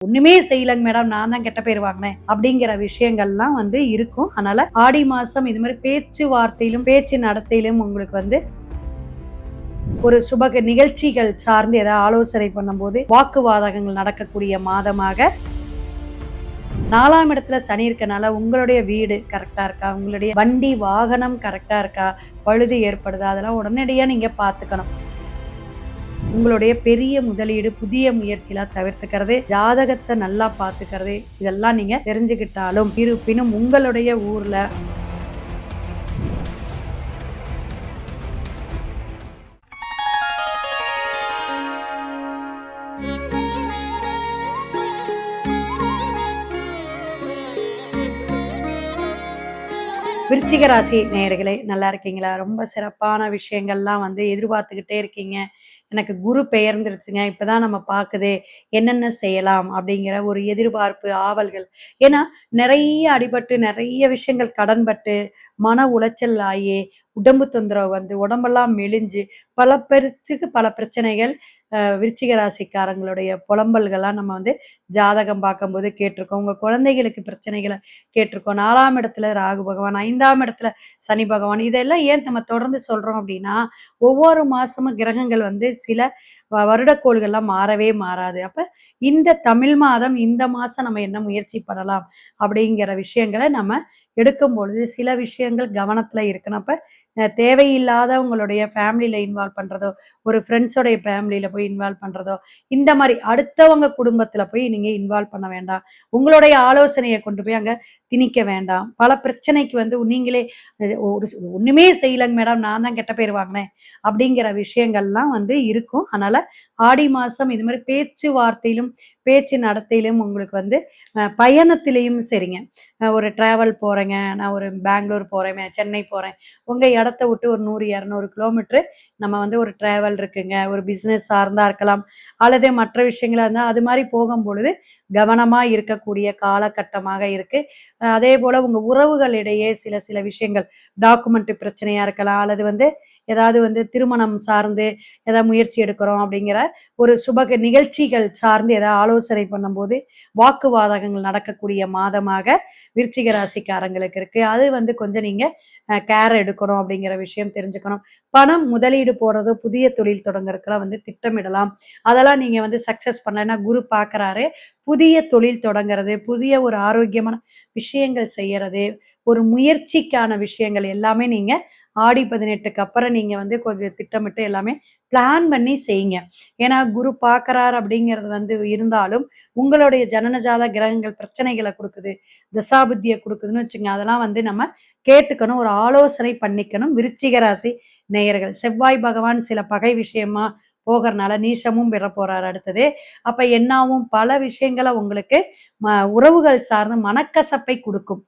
ஒண்ணுமே செய்யலங்க மேடம், நான் தான் கெட்ட பேர் வாங்கினேன் அப்படிங்கிற விஷயங்கள்லாம் இருக்கும். அதனால ஆடி மாசம் இது மாதிரி பேச்சு வார்த்தையிலும் பேச்சு நடத்தையிலும் உங்களுக்கு ஒரு சுபக நிகழ்ச்சிகள் சார்ந்து ஏதாவது ஆலோசனை பண்ணும்போது வாக்குவாதங்கள் நடக்கக்கூடிய மாதமாக 4ஆம் இடத்துல சனி இருக்கனால உங்களுடைய வீடு கரெக்டா இருக்கா, உங்களுடைய வண்டி வாகனம் கரெக்டா இருக்கா, பழுது ஏற்படுதா, அதெல்லாம் உடனடியா நீங்க பார்த்துக்கணும். உங்களுடைய பெரிய முதலீடு புதிய முயற்சியெல்லாம் தவிர்த்துக்கிறது, ஜாதகத்தை நல்லா பார்த்துக்கிறது, இதெல்லாம் நீங்க தெரிஞ்சுக்கிட்டாலும் இருப்பினும் உங்களுடைய ஊர்ல விருச்சிக ராசி நேயர்களே நல்லா இருக்கீங்களா? ரொம்ப சிறப்பான விஷயங்கள்லாம் எதிர்பார்த்துக்கிட்டே இருக்கீங்க. எனக்கு குரு பெயர்ந்துருச்சுங்க. இப்பதான் நம்ம பாக்குதே, என்னென்ன செய்யலாம்? அப்படிங்கிற ஒரு எதிர்பார்ப்பு, ஆவல்கள். ஏன்னா, நெறைய அடிபட்டு, நெறைய விஷயங்கள் கடன்பட்டு, மன உளைச்சல் ஆயி, உடம்பு தொந்தரவு உடம்பெல்லாம் மெலிஞ்சு, பல பேருக்கு பல பிரச்சனைகள் விருச்சிக ராசிக்காரங்களுடைய புலம்பல்கள்லாம் நம்ம ஜாதகம் பார்க்கும்போது கேட்டிருக்கோம். உங்க குழந்தைகளுக்கு பிரச்சனைகள கேட்டிருக்கோம். 4ஆம் இடத்துல ராகு பகவான், 5ஆம் இடத்துல சனி பகவான். இதெல்லாம் ஏன் நம்ம தொடர்ந்து சொல்றோம் அப்படின்னா, ஒவ்வொரு மாசமும் கிரகங்கள் சில வருடக்கோள்கள்லாம் மாறவே மாறாது. அப்ப இந்த தமிழ் மாதம், இந்த மாசம் நம்ம என்ன முயற்சி பண்ணலாம் அப்படிங்கிற விஷயங்கள நம்ம எடுக்கும் பொழுது, சில விஷயங்கள் கவனத்துல இருக்கணும். அப்ப தேவையில்லாதவங்களுடைய ஃபேமிலில இன்வால்வ் பண்றதோ, ஒரு ஃப்ரெண்ட்ஸோடைய ஃபேமிலில போய் இன்வால்வ் பண்றதோ, இந்த மாரி அடுத்தவங்க குடும்பத்துல போய் நீங்க இன்வால்வ் பண்ண வேண்டாம். உங்களுடைய ஆலோசனைய கொண்டு போய் அங்க திணிக்க வேண்டாம். பல பிரச்சனைக்கு நீங்களே ஒரு ஒண்ணுமே செய்யலங்க மேடம், நான் தான் கெட்ட பேர் வாங்கினேன் அப்படிங்கிற விஷயங்கள்லாம் இருக்கும். அதனால ஆடி மாசம் இது மாரி பேச்சு வார்த்தையிலும், பேச்சு நடத்தையிலும் உங்களுக்கு பயணத்திலயும் சரிங்க. ஒரு டிராவல் போறேங்க, நான் ஒரு பெங்களூர் போறேன், சென்னை போறேன். உங்க இடத்த விட்டு ஒரு 100, 200 கிலோமீட்டர் நம்ம ஒரு டிராவல் இருக்குங்க. ஒரு பிசினஸ் சார்ந்தா இருக்கலாம். அல்லது மற்ற விஷயங்களா இருந்தா, அது மாரி போகும்பொழுது கவனமா இருக்கக்கூடிய காலகட்டமாக இருக்கு. அதேபோல உங்க உறவுகளிடையே சில சில விஷயங்கள் டாக்குமெண்ட் பிரச்சனையா இருக்கலாம். அல்லது ஏதாவது திருமணம் சார்ந்து ஏதாவது முயற்சி எடுக்கிறோம் அப்படிங்கிற ஒரு சுபக நிகழ்ச்சிகள் சார்ந்து ஏதாவது ஆலோசனை பண்ணும்போது வாக்குவாதங்கள் நடக்கக்கூடிய மாதமாக விருச்சிக ராசிக்காரங்களுக்கு இருக்கு. அது கொஞ்சம் நீங்க கேர் எடுக்கணும் அப்படிங்கிற விஷயம் தெரிஞ்சுக்கணும். பணம் முதலீடு போடுறதோ, புதிய தொழில் தொடங்குறதுக்கெல்லாம் திட்டமிடலாம். அதெல்லாம் நீங்க சக்சஸ் பண்ணலன்னா குரு பார்க்குறாரு. புதிய தொழில் தொடங்குறது, புதிய ஒரு ஆரோக்கியமான விஷயங்கள் செய்யறது, ஒரு முயற்சிக்கான விஷயங்கள் எல்லாமே நீங்க ஆடி 18க்கு அப்புறம் நீங்க கொஞ்சம் திட்டமிட்டு எல்லாமே பிளான் பண்ணி செய்யுங்க. ஏன்னா குரு பார்க்குறார் அப்படிங்கிறது இருந்தாலும், உங்களுடைய ஜனன ஜாத கிரகங்கள் பிரச்சனைகள குடுக்குது, தசாபுத்திய குடுக்குதுன்னு வச்சுக்கங்க. அதெல்லாம் நம்ம கேட்டுக்கணும். ஒரு ஆலோசனை பண்ணிக்கணும். விருச்சிக ராசி நேயர்கள். செவ்வாய் பகவான் சில பகை விஷயமா போகறனால நீசமும் பெற போறாரு அடுத்தது. அப்ப என்னாவும் பல விஷயங்கள உங்களுக்கு உறவுகள் சார்ந்த மனக்கசப்பை குடுக்கும்.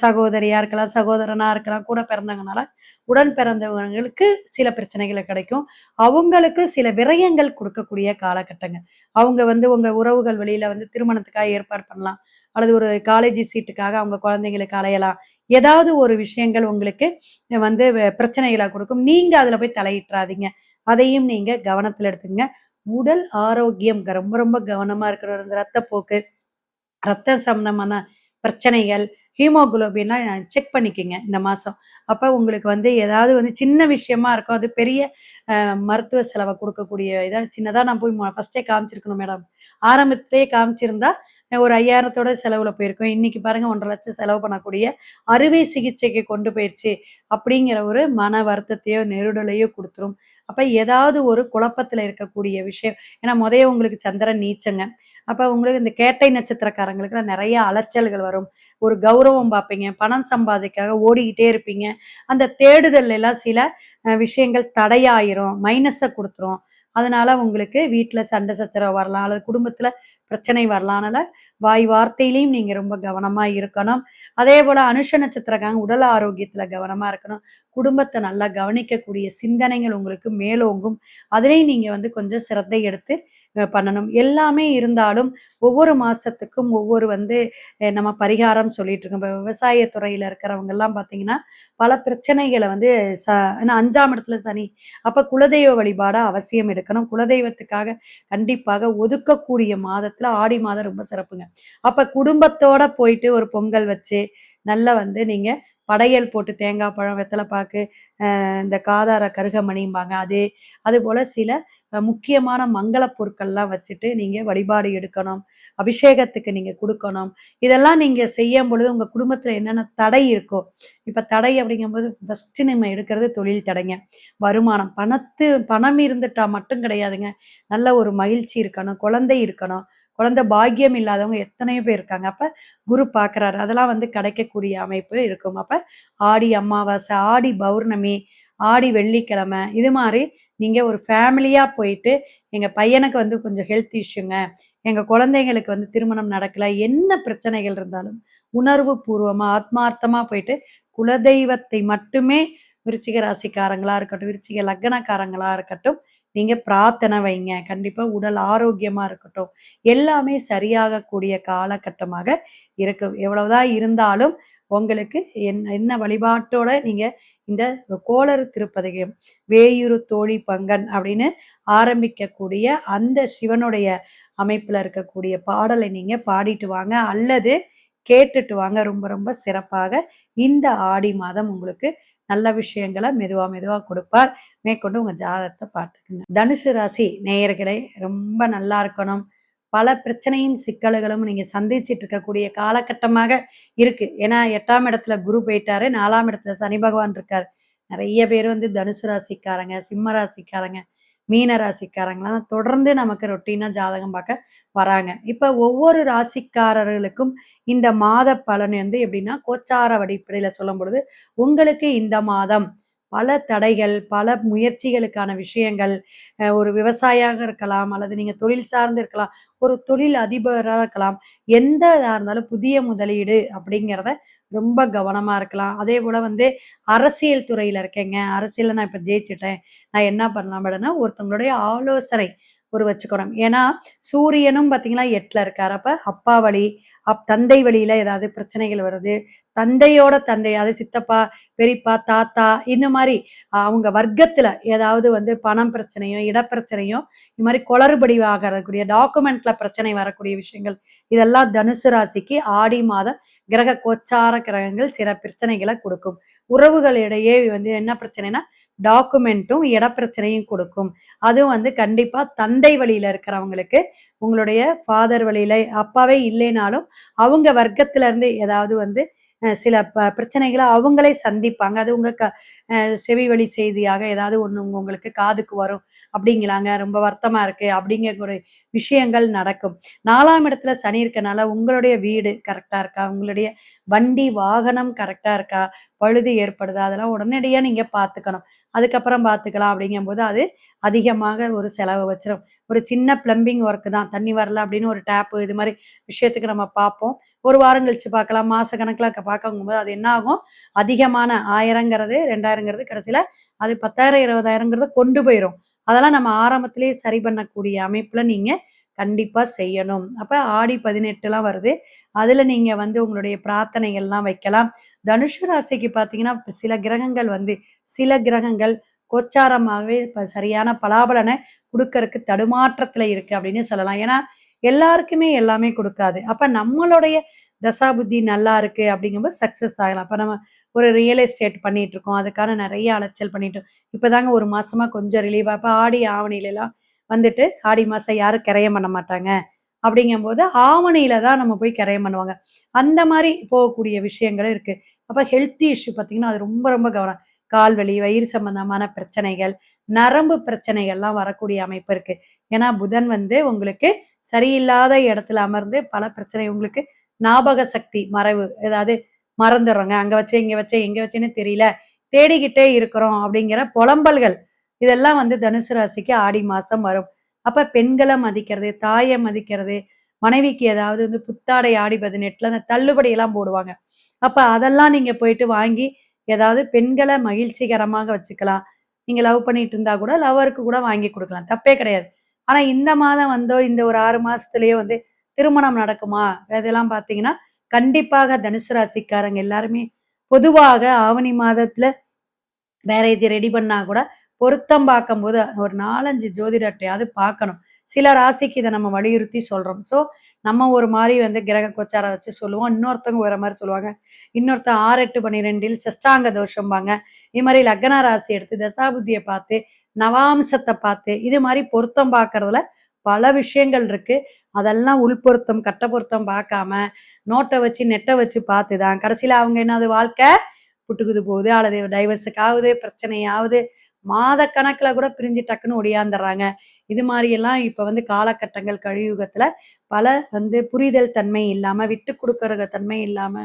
சகோதரியா இருக்கலாம், சகோதரனா இருக்கலாம், கூட பிறந்தவங்கனால உடன் பிறந்தவங்களுக்கு சில பிரச்சனைகள் கிடைக்கும். அவங்களுக்கு சில விரயங்கள் கொடுக்கக்கூடிய காலகட்டங்கள். அவங்க உங்க உறவுகள் வழியில திருமணத்துக்காக ஏற்பாடு பண்ணலாம். அல்லது ஒரு காலேஜ் சீட்டுக்காக அவங்க குழந்தைங்களுக்கு அலையலாம். ஏதாவது ஒரு விஷயங்கள் உங்களுக்கு பிரச்சனைகளா கொடுக்கும். நீங்க அதுல போய் தலையிட்றாதீங்க. அதையும் நீங்க கவனத்துல எடுத்துக்கங்க. உடல் ஆரோக்கியம் ரொம்ப ரொம்ப கவனமா இருக்கணும். இந்த ரத்தப்போக்கு, ரத்த சம்பந்தமான பிரச்சனைகள், ஹீமோகுளோபின்லாம் செக் பண்ணிக்கங்க இந்த மாசம். அப்ப உங்களுக்கு ஏதாவது சின்ன விஷயமா இருக்கும். அது பெரிய மருத்துவ செலவ குடுக்கக்கூடிய சின்னதா நான் போய் ஃபர்ஸ்ட்டே காமிச்சிருக்கணும் மேடம். ஆரம்பத்திலேயே காமிச்சிருந்தா ஒரு 5000த்தோட செலவுல போயிருக்கும். இன்னைக்கு பாருங்க 1,50,000 செலவு பண்ணக்கூடிய அறுவை சிகிச்சைக்கு கொண்டு போயிருச்சு அப்படிங்கிற ஒரு மன வருத்தத்தையோ, நெருடலையோ குடுத்துரும். அப்ப ஏதாவது ஒரு குழப்பத்துல இருக்கக்கூடிய விஷயம். ஏன்னா உங்களுக்கு சந்திரன் நீச்சங்க. அப்ப உங்களுக்கு இந்த கேட்டை நட்சத்திரக்காரங்களுக்குலாம் நெறைய அலைச்சல்கள் வரும். ஒரு கௌரவம் பார்ப்பீங்க. பணம் சம்பாதிக்காக ஓடிக்கிட்டே இருப்பீங்க. அந்த தேடுதல்ல எல்லாம் சில விஷயங்கள் தடையாயிரும். மைனஸ குடுத்துரும். அதனால உங்களுக்கு வீட்ல சண்டை சச்சரவு வரலாம். அல்லது குடும்பத்துல பிரச்சனை வரலாம். அதனால வாய் வார்த்தையிலயும் நீங்க ரொம்ப கவனமா இருக்கணும். அதேபோல அனுஷ நட்சத்திரக்காரங்க உடல் ஆரோக்கியத்துல கவனமா இருக்கணும். குடும்பத்த நல்லா கவனிக்கக்கூடிய சிந்தனைகள் உங்களுக்கு மேலோங்கும். அதிலேயும் நீங்க கொஞ்சம் சிரத்தை எடுத்து பண்ணணும். எல்லாமே இருந்தாலும் ஒவ்வொரு மாசத்துக்கும் ஒவ்வொரு வந்து நம்ம பரிகாரம் சொல்லிட்டு இருக்கோம். இப்ப விவசாய துறையில இருக்கிறவங்கலாம் பார்த்தீங்கன்னா, பல பிரச்சனைகள வந்து ச ஏன்னா 5ஆம் இடத்துல சனி. அப்ப குலதெய்வ வழிபாட அவசியம் எடுக்கணும். குலதெய்வத்துக்காக கண்டிப்பாக ஒதுக்கக்கூடிய மாதத்துல ஆடி மாதம் ரொம்ப சிறப்புங்க. அப்ப குடும்பத்தோட போயிட்டு ஒரு பொங்கல் வச்சு, நல்லா வந்து நீங்க படையல் போட்டு தேங்காய் பழம், வெத்தல பாக்கு, இந்த காதார கருகமணிம்பாங்க அது. அதுபோல சில முக்கியமான மங்கள பொருட்கள்லாம் வச்சுட்டு நீங்க வழிபாடு எடுக்கணும். அபிஷேகத்துக்கு நீங்க குடுக்கணும். இதெல்லாம் நீங்க செய்யும்பொழுது உங்க குடும்பத்தில என்னென்ன தடை இருக்கோ, இப்ப தடை அப்படிங்கும்போது ஃபர்ஸ்ட்டு நம்ம எடுக்கிறது தொழில் தடைங்க. வருமானம். பணம் இருந்துட்டா மட்டும் கிடையாதுங்க. நல்ல ஒரு மகிழ்ச்சி இருக்கணும், குழந்தை இருக்கணும். குழந்தை பாக்கியம் இல்லாதவங்க எத்தனையோ பேர் இருக்காங்க. அப்ப குரு பார்க்குறாரு. அதெல்லாம் வந்து கிடைக்கக்கூடிய அமைப்பு இருக்கும். அப்ப ஆடி அமாவாசை, ஆடி பௌர்ணமி, ஆடி வெள்ளிக்கிழமை இது மாரி நீங்க ஒரு ஃபேமிலியா போயிட்டு, எங்க பையனுக்கு வந்து கொஞ்சம் ஹெல்த் இஷ்யூங்க. எங்க குழந்தைங்களுக்கு வந்து திருமணம் நடக்கல. என்ன பிரச்சனைகள் இருந்தாலும், உணர்வு பூர்வமா, ஆத்மார்த்தமா போயிட்டு, குலதெய்வத்தை மட்டுமே விருச்சிக ராசிக்காரங்களா இருக்கட்டும், விருச்சிக லக்னக்காரங்களா இருக்கட்டும், நீங்க பிரார்த்தனை வைங்க. கண்டிப்பா உடல் ஆரோக்கியமா இருக்கட்டும். எல்லாமே சரியாகக்கூடிய காலகட்டமாக இருக்கும். எவ்வளவுதான் இருந்தாலும், உங்களுக்கு என்ன வழிபாட்டோட நீங்க இந்த கோளறு திருப்பதிகம், "வேயுறு தோழி பங்கன்" அப்படின்னு ஆரம்பிக்கக்கூடிய அந்த சிவனுடைய அமைப்புல இருக்கக்கூடிய பாடலை நீங்க பாடிட்டு வாங்க. அல்லது கேட்டுட்டு வாங்க. ரொம்ப ரொம்ப சிறப்பாக இந்த ஆடி மாதம் உங்களுக்கு நல்ல விஷயங்கள மெதுவா மெதுவா குடுப்பார். மேற்கொண்டு உங்க ஜாதகத்த பார்த்துக்கங்க. தனுசு ராசி நேயர்களே ரொம்ப நல்லா இருக்கணும். பல பிரச்சனையும், சிக்கல்களும் நீங்க சந்திச்சுட்டு இருக்கக்கூடிய காலகட்டமாக இருக்கு. ஏன்னா 8ஆம் இடத்துல குரு போயிட்டாரு. 4ஆம் இடத்துல சனி பகவான் இருக்காரு. நெறைய பேர் வந்து தனுசு ராசிக்காரங்க, சிம்ம ராசிக்காரங்க, மீன ராசிக்காரங்கலாம் தொடர்ந்து நமக்கு ரொட்டீனா ஜாதகம் பார்க்க வராங்க. இப்ப ஒவ்வொரு ராசிக்காரர்களுக்கும் இந்த மாத பலன் வந்து எப்படின்னா, கோச்சார அடிப்படையில சொல்லும்பொழுது, உங்களுக்கு இந்த மாதம் பல தடைகள், பல முயற்சிகளுக்கான விஷயங்கள், ஒரு விவசாயியாக இருக்கலாம், அல்லது நீங்க தொழில் சார்ந்து இருக்கலாம், ஒரு தொழில் அதிபரா இருக்கலாம். எந்த இதா இருந்தாலும் புதிய முதலீடு அப்படிங்கிறத ரொம்ப கவனமா இருக்கலாம். அதேபோல வந்து அரசியல் துறையில இருக்கேங்க. அரசியல்ல நான் இப்ப ஜெயிச்சுட்டேன். நான் என்ன பண்ணலாம் அப்படின்னா, ஒருத்தவங்களுடைய ஆலோசனை ஒரு வச்சுக்கணும். ஏன்னா, சூரியனும் பார்த்தீங்கன்னா 8ல இருக்காரு. அப்ப அப்பா வழி, தந்தை வழியில ஏதாவது பிரச்சனைகள் வருது. தந்தையோட தந்தை, அதாவது சித்தப்பா, பெரியப்பா, தாத்தா இந்த மாரி அவங்க வர்க்கத்துல ஏதாவது வந்து பணம் பிரச்சனையோ, இடப்பிரச்சனையோ, இது மாரி குளறுபடி ஆகக்கூடிய டாக்குமெண்ட்ல பிரச்சனை வரக்கூடிய விஷயங்கள். இதெல்லாம் தனுசு ராசிக்கு ஆடி மாதம் கிரக கோச்சார கிரகங்கள் சில பிரச்சனைகள குடுக்கும். உறவுகளிடையே வந்து என்ன பிரச்சனைன்னா, டாக்குமெண்ட்டும், இடப்பிரச்சனையும் குடுக்கும். அதுவும் வந்து கண்டிப்பா தந்தை வழியில இருக்கிறவங்களுக்கு, உங்களுடைய ஃபாதர் வழியில அப்பாவே இல்லைனாலும், அவங்க வர்க்கத்துல இருந்து ஏதாவது வந்து சில பிரச்சனைகள அவங்களே சந்திப்பாங்க. அது உங்க செவி வழி செய்தியாக ஏதாவது ஒண்ணு உங்களுக்கு காதுக்கு வரும். அப்படிங்களாங்க, ரொம்ப வருத்தமா இருக்கு அப்படிங்கக்கூடிய விஷயங்கள் நடக்கும். 4ஆம் இடத்துல சனி இருக்கனால உங்களுடைய வீடு கரெக்ட்டா இருக்கா? உங்களுடைய வண்டி, வாகனம் கரெக்ட்டா இருக்கா? பழுது ஏற்படுதா? அதெல்லாம் உடனடியா நீங்க பார்த்துக்கணும். அதுக்கப்புறம் பார்த்துக்கலாம் அப்படிங்கும்போது, அது அதிகமாக ஒரு செலவு வச்சிரும். ஒரு சின்ன பிளம்பிங் ஒர்க் தான். தண்ணி வரல அப்படின்னு ஒரு டேப்பு இது மாரி விஷயத்துக்கு நம்ம பார்ப்போம். 1 வாரம் கழிச்சு பார்க்கலாம். மாச கணக்குல பார்க்கும்போது அது என்ன ஆகும்? அதிகமான 1000ங்கிறது, 2000ங்கிறது கடைசியில அது 10,000, 20,000ங்கிறத கொண்டு போயிரும். அதெல்லாம் நம்ம ஆரம்பத்திலேயே சரி பண்ணக்கூடிய அமைப்புல நீங்க கண்டிப்பா செய்யணும். அப்ப ஆடி 18லாம் வருது. அதுல நீங்க வந்து உங்களுடைய பிரார்த்தனைகள்லாம் வைக்கலாம். தனுஷு ராசிக்கு பார்த்தீங்கன்னா, சில கிரகங்கள் கோச்சாரமாகவே இப்ப சரியான பலாபலன குடுக்கறக்கு தடுமாற்றத்துல இருக்கு அப்படின்னு சொல்லலாம். ஏன்னா, எல்லாருக்குமே எல்லாமே குடுக்காது. அப்ப நம்மளுடைய தசாபுத்தி நல்லா இருக்கு அப்படிங்கும்போது சக்சஸ் ஆகலாம். அப்ப நம்ம ஒரு ரியல் எஸ்டேட் பண்ணிட்டு இருக்கோம். அதுக்கான நெறைய அலைச்சல் பண்ணிட்டு இப்பதாங்க 1 மாசமா கொஞ்சம் ரிலீவா இப்ப ஆடி, ஆவணிலலாம் வந்துட்டு ஆடி மாசம் யாரும் கிரயம் பண்ண மாட்டாங்க. அப்படிங்கும்போது ஆவணியில தான் நம்ம போய் கிரயம் பண்ணுவாங்க. அந்த மாரி போகக்கூடிய விஷயங்களும் இருக்கு. அப்ப ஹெல்த் இஷ்யூ பார்த்தீங்கன்னா, அது ரொம்ப ரொம்ப கவனம். கால் வலி, வயிறு சம்பந்தமான பிரச்சனைகள், நரம்பு பிரச்சனைகள்லாம் வரக்கூடிய அமைப்பு இருக்கு. ஏன்னா புதன் வந்து உங்களுக்கு சரியில்லாத இடத்துல அமர்ந்து பல பிரச்சனை உங்களுக்கு ஞாபக சக்தி மறைவு. ஏதாவது மறந்துர்றோங்க. அங்க வச்சேன், இங்க வச்சேன், எங்க வச்சேன்னே தெரியல. தேடிக்கிட்டே இருக்கிறோம் அப்படிங்கிற புலம்பல்கள். இதெல்லாம் வந்து தனுசு ராசிக்கு ஆடி மாசம் வரும். அப்ப பெண்கள மதிக்கிறது, தாய மதிக்கிறது, மனைவிக்கு ஏதாவது வந்து புத்தாடை ஆடி 18ல அந்த தள்ளுபடியெல்லாம் போடுவாங்க. அப்ப அதெல்லாம் நீங்க போயிட்டு வாங்கி, ஏதாவது பெண்கள மகிழ்ச்சிகரமாக வச்சுக்கலாம். நீங்க லவ் பண்ணிட்டு இருந்தா கூட, லவ்வருக்கு கூட வாங்கி குடுக்கலாம். தப்பே கிடையாது. ஆனா இந்த மாதம் வந்தோ, இந்த ஒரு 6 மாசத்துலயோ வந்து திருமணம் நடக்குமா? இதெல்லாம் பார்த்தீங்கன்னா, கண்டிப்பாக தனுசு ராசிக்காரங்க எல்லாருமே பொதுவாக ஆவணி மாதத்துல மேரேஜ் ரெடி பண்ணா கூட, பொருத்தம் பார்க்கும்போது ஒரு 4, 5 ஜோதிடர்ட்டயாவது பார்க்கணும். சில ராசிக்கு இத நம்ம வலியுறுத்தி சொல்றோம். ஸோ, நம்ம ஒரு மாரி வந்து கிரக கோச்சாரம் வச்சு சொல்லுவோம். இன்னொருத்தவங்க வேற மாரி சொல்லுவாங்க. இன்னொருத்தன் 6, 8, 12ல் சஷ்டாங்க தோஷம்பாங்க. இது மாரி லக்ன ராசி எடுத்து தசாபுத்திய பார்த்து, நவாம்சத்த பார்த்து, இது மாரி பொருத்தம் பார்க்கறதுல பல விஷயங்கள் இருக்கு. அதெல்லாம் உள்பொருத்தம், கட்ட பொருத்தம் பார்க்காம, நோட்ட வச்சு, நெட்ட வச்சு பார்த்து தான் கடைசியில அவங்க என்னது வாழ்க்கை புட்டுக்குது போகுது, அல்லது டைவர்ஸுக்கு ஆகுது, பிரச்சனை ஆகுது. மாத கணக்குல கூட பிரிஞ்சு டக்குன்னு ஒடியாந்துர்றாங்க. இது மாரியெல்லாம் இப்ப வந்து காலகட்டங்கள் கலியுகத்துல பல வந்து புரிதல் தன்மை இல்லாம, விட்டு குடுக்குற தன்மை இல்லாம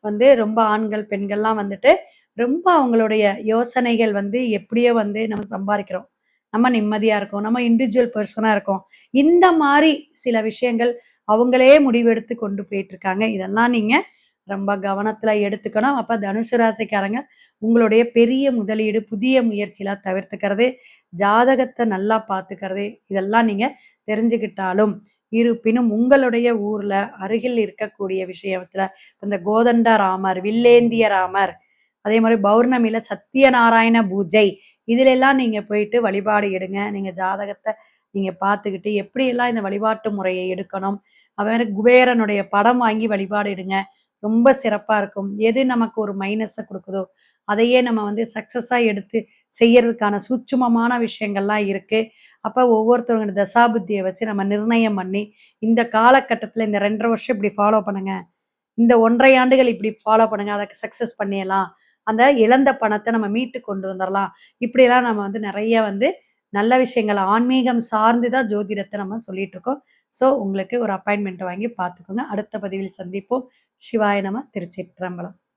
வந்து ரொம்ப ஆண்கள், பெண்கள்லாம் வந்துட்டு ரொம்ப அவங்களுடைய யோசனைகள் வந்து எப்படியோ வந்து நம்ம சம்பாரிக்கிறோம். நம்ம நிம்மதியா இருக்கோம். நம்ம இண்டிவிஜுவல் பெர்சனா இருக்கோம். இந்த மாரி சில விஷயங்கள் அவங்களே முடிவெடுத்து கொண்டு போயிட்டுருக்காங்க. இதெல்லாம் நீங்க ரொம்ப கவனத்துல எடுத்துக்கணும். அப்ப தனுசு ராசிக்காரங்க உங்களுடைய பெரிய முதலீடு, புதிய முயற்சிலாம் தவிர்த்துக்கிறது, ஜாதகத்த நல்லா பார்த்துக்கிறது, இதெல்லாம் நீங்க தெரிஞ்சுக்கிட்டாலும், இருப்பினும் உங்களுடைய ஊர்ல அருகில் இருக்கக்கூடிய விஷயத்துல இந்த கோதண்ட ராமர், வில்லேந்திய ராமர், அதே மாரி பௌர்ணமியில சத்தியநாராயண பூஜை, இதுலெல்லாம் நீங்க போயிட்டு வழிபாடு எடுங்க. நீங்க ஜாதகத்த நீங்க பார்த்துக்கிட்டு, எப்படியெல்லாம் இந்த வழிபாட்டு முறைய எடுக்கணும். அவரு குபேரனுடைய படம் வாங்கி வழிபாடு எடுங்க. ரொம்ப சிறப்பா இருக்கும். எது நமக்கு ஒரு மைனஸ குடுக்குதோ, அதையே நம்ம வந்து சக்சஸா எடுத்து செய்யறதுக்கான சூட்சுமமான விஷயங்கள்லாம் இருக்கு. அப்ப ஒவ்வொருத்தவங்க தசாபுத்திய வச்சு நம்ம நிர்ணயம் பண்ணி, இந்த காலகட்டத்தில இந்த 2 1/2 வருஷம் இப்படி ஃபாலோ பண்ணுங்க. இந்த 1 1/2 ஆண்டுகள் இப்படி ஃபாலோ பண்ணுங்க. அத சக்சஸ் பண்ணிறலாம். அந்த இழந்த பணத்த நம்ம மீட்டு கொண்டு வந்துரலாம். இப்படியெல்லாம் நம்ம வந்து நெறைய வந்து நல்ல விஷயங்கள் ஆன்மீகம் சார்ந்து தான் ஜோதிடத்த நம்ம சொல்லிட்டு இருக்கோம். ஸோ, உங்களுக்கு ஒரு அப்பாயின்ட்மென்ட் வாங்கி பார்த்துக்கோங்க. அடுத்த பதிவில் சந்திப்போம். சிவாய நம! திருச்சிற்றம்பலம்.